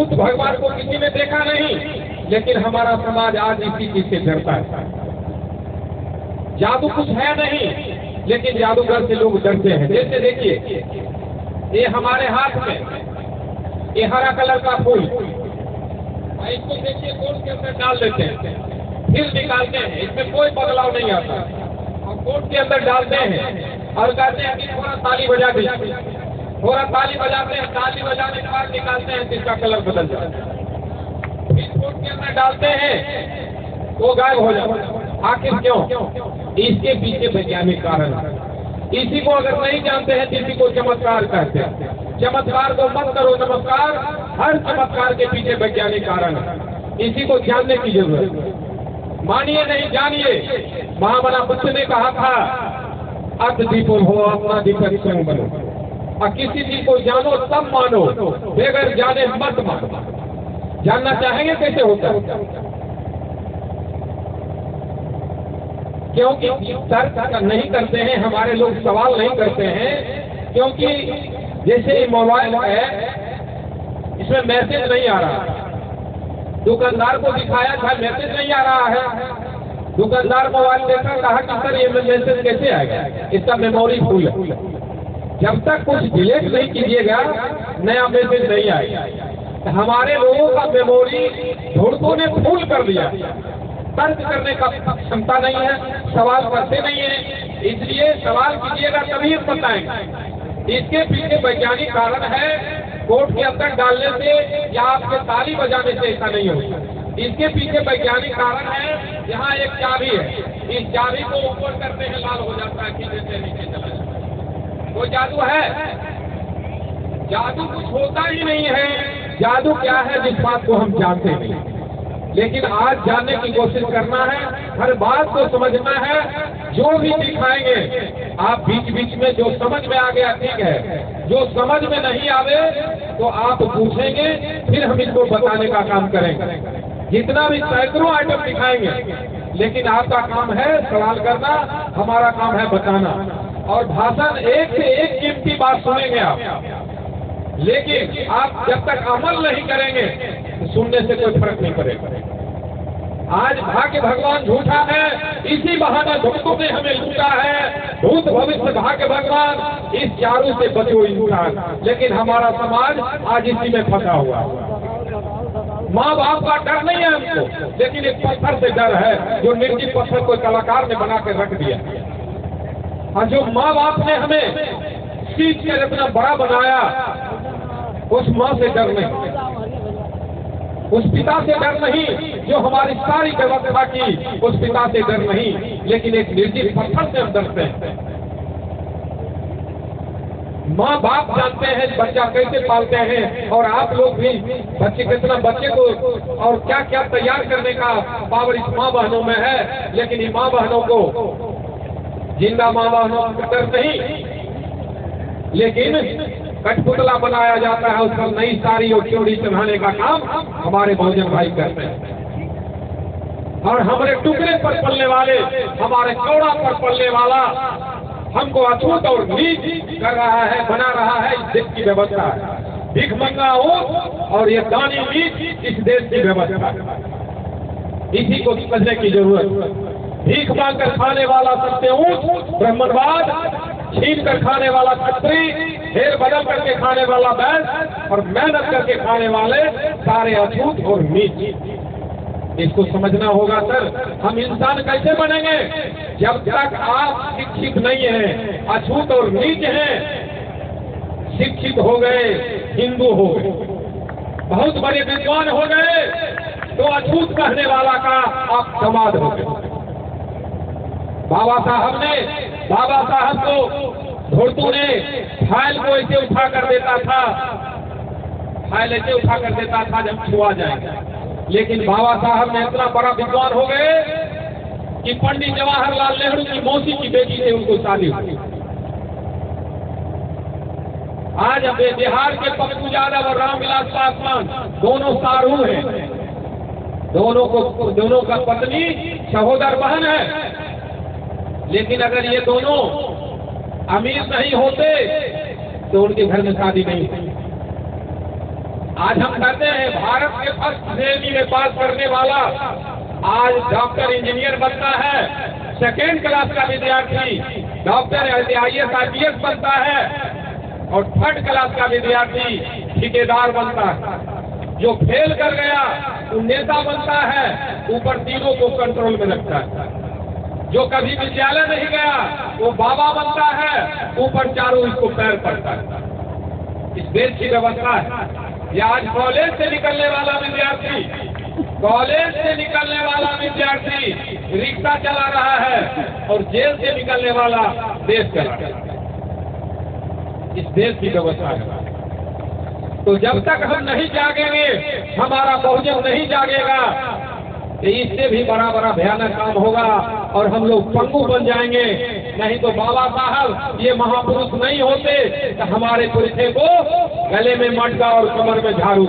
भूत भगवान को किसी ने देखा नहीं, लेकिन हमारा समाज आज इसी चीज से डरता है। जादू कुछ है नहीं, लेकिन जादूगर से लोग डरते हैं। जैसे देखिए, ये हमारे हाथ में ये हरा कलर का फूल, इसको देखिए कोट के अंदर डाल देते हैं, फिर निकालते हैं, इसमें कोई बदलाव नहीं आता, और कोट के अंदर डालते हैं और कहते हैं कि थोड़ा ताली बजा दीजिए, थोड़ा ताली बजाते हैं, ताली बजाने के बाद निकालते हैं, इसका कलर बदल जाता है, फिर कोट के अंदर डालते हैं, वो गायब हो जाता है। आखिर क्यों? इसके पीछे वैज्ञानिक कारण है। इसी को अगर नहीं जानते हैं तो इसी को चमत्कार कहते हैं। चमत्कार को मत करो नमस्कार, हर चमत्कार के पीछे वैज्ञानिक कारण है, इसी को जानने की जरूरत है। मानिए नहीं जानिए, महामना बुद्ध ने कहा था अर्थ दीपो हो अपना दीपक संग बनो, और किसी चीज को जानो तब मानो, बगैर जाने मत मानो। जानना चाहेंगे कैसे होता है? क्योंकि तर्क नहीं करते हैं हमारे लोग, सवाल नहीं करते हैं, क्योंकि जैसे मोबाइल है, इसमें मैसेज नहीं आ रहा। दुकानदार को दिखाया था, मैसेज नहीं आ रहा है। दुकानदार मोबाइल देखकर कहा कि सर ये मैसेज कैसे आएगा, इसका मेमोरी फुल है। जब तक कुछ डिलीट नहीं कीजिएगा नया मैसेज नहीं आएगा। हमारे लोगों का मेमोरी धुड़कों ने फुल कर दिया, तर्क करने का क्षमता नहीं है, सवाल करते नहीं है, इसलिए सवाल कीजिएगा तभी बताएंगे। इसके पीछे वैज्ञानिक कारण है, कोर्ट के अंदर डालने से या आपके ताली बजाने से ऐसा नहीं होता। इसके पीछे वैज्ञानिक कारण है। यहाँ एक चाबी है, इस चाबी को ऊपर करते हैं लाल हो जाता है, खींचने से नीचे चला जाता है। वो जादू है? जादू कुछ होता ही नहीं है। जादू क्या है जिस बात को हम जानते नहीं, लेकिन आज जानने की कोशिश करना है, हर बात को समझना है। जो भी दिखाएंगे आप बीच बीच में जो समझ में आ गया ठीक है, जो समझ में नहीं आवे तो आप पूछेंगे, फिर हम इसको बताने का काम करेंगे। जितना भी सैकड़ों आइटम दिखाएंगे, लेकिन आपका काम है सवाल करना, हमारा काम है बताना। और भाषण एक से एक कीमती बात सुनेंगे आप, लेकिन आप जब तक अमल नहीं करेंगे तो सुनने से कोई फर्क नहीं पड़ेगा। आज भाग्य भगवान झूठा है, इसी बहाने भक्तों ने हमें लूटा है। भूत भविष्य भाग्य भगवान, इस चारों से बचो इंसान। लेकिन हमारा समाज आज इसी में फंसा हुआ है। माँ बाप का डर नहीं है हमको, लेकिन एक पत्थर से डर है, जो निर्जीव पत्थर को कलाकार ने बना के रख दिया। और जो माँ बाप ने हमें सीख कर इतना बड़ा बनाया, उस माँ से डर नहीं, उस पिता से डर नहीं जो हमारी सारी व्यवस्था की, उस पिता से डर नहीं, लेकिन एक निर्जीव पत्थर से हम डरते हैं। माँ बाप जानते हैं बच्चा कैसे पालते हैं, और आप लोग भी बच्चे कितना बच्चे को और क्या क्या तैयार करने का पावर इस माँ बहनों में है। लेकिन इन माँ बहनों को, जिंदा माँ बहनों का डर नहीं, लेकिन कठपुतला बनाया जाता है, उस पर नई साड़ी और चोरी चढ़ाने का काम हमारे बहुजन भाई करते हैं। और हमारे टुकड़े पर पलने वाले, हमारे कौड़ा पर पलने वाला हमको अछूत और नीच कर रहा है, बना रहा है। इस देश की व्यवस्था है भीख मंगा हो और ये दानी नीच इस देश की व्यवस्था है। इसी को समझने की जरूरत है। भीख मांग कर खाने वाला सबसे ऊंच ब्राह्मणवाद, छीन कर खाने वाला छत्री, फेर बदल करके खाने वाला वैश्य, और मेहनत करके खाने वाले सारे अछूत और नीच। इसको समझना होगा सर। हम इंसान कैसे बनेंगे जब तक आप शिक्षित नहीं हैं, अछूत और नीच हैं। शिक्षित हो गए, हिंदू हो गए, बहुत बड़े विद्वान हो गए, तो अछूत कहने वाला का आप समाज हो गए। बाबा साहब को धोड़तू ने फाइल को ऐसे उठा कर देता था, फाइल ऐसे उठा कर देता था जब छुआ जाएगा। लेकिन बाबा साहब ने इतना बड़ा विद्वान हो गए कि पंडित जवाहरलाल नेहरू की मौसी की बेटी से उनको शादी हुई। आज अब बिहार के पप्पू यादव और रामविलास पासवान दोनों सारू हैं, दोनों का पत्नी सहोदर बहन है। लेकिन अगर ये दोनों अमीर नहीं होते तो उनके घर में शादी नहीं होती। आज हम कहते हैं भारत के फर्स्ट श्रेणी में पास करने वाला आज डॉक्टर इंजीनियर बनता है, सेकेंड क्लास का विद्यार्थी डॉक्टर IAS IPS बनता है और थर्ड क्लास का विद्यार्थी ठेकेदार बनता है। जो फेल कर गया वो नेता बनता है, ऊपर तीनों को कंट्रोल में रखता है। जो कभी विद्यालय नहीं गया वो बाबा बनता है, ऊपर चारों इसको पैर पड़ता है। इस देश की व्यवस्था है। ये आज कॉलेज से निकलने वाला विद्यार्थी रिक्शा चला रहा है और जेल से निकलने वाला देश चला रहा है। इस देश की व्यवस्था है। तो जब तक हम नहीं जागेंगे, हमारा बहुजन नहीं जागेगा, तो इससे भी बड़ा बड़ा भयानक काम होगा और हम लोग पंगु बन जाएंगे। नहीं तो बाबा साहब ये महापुरुष नहीं होते तो हमारे पुरखे को गले में मटका और कमर में झाड़ू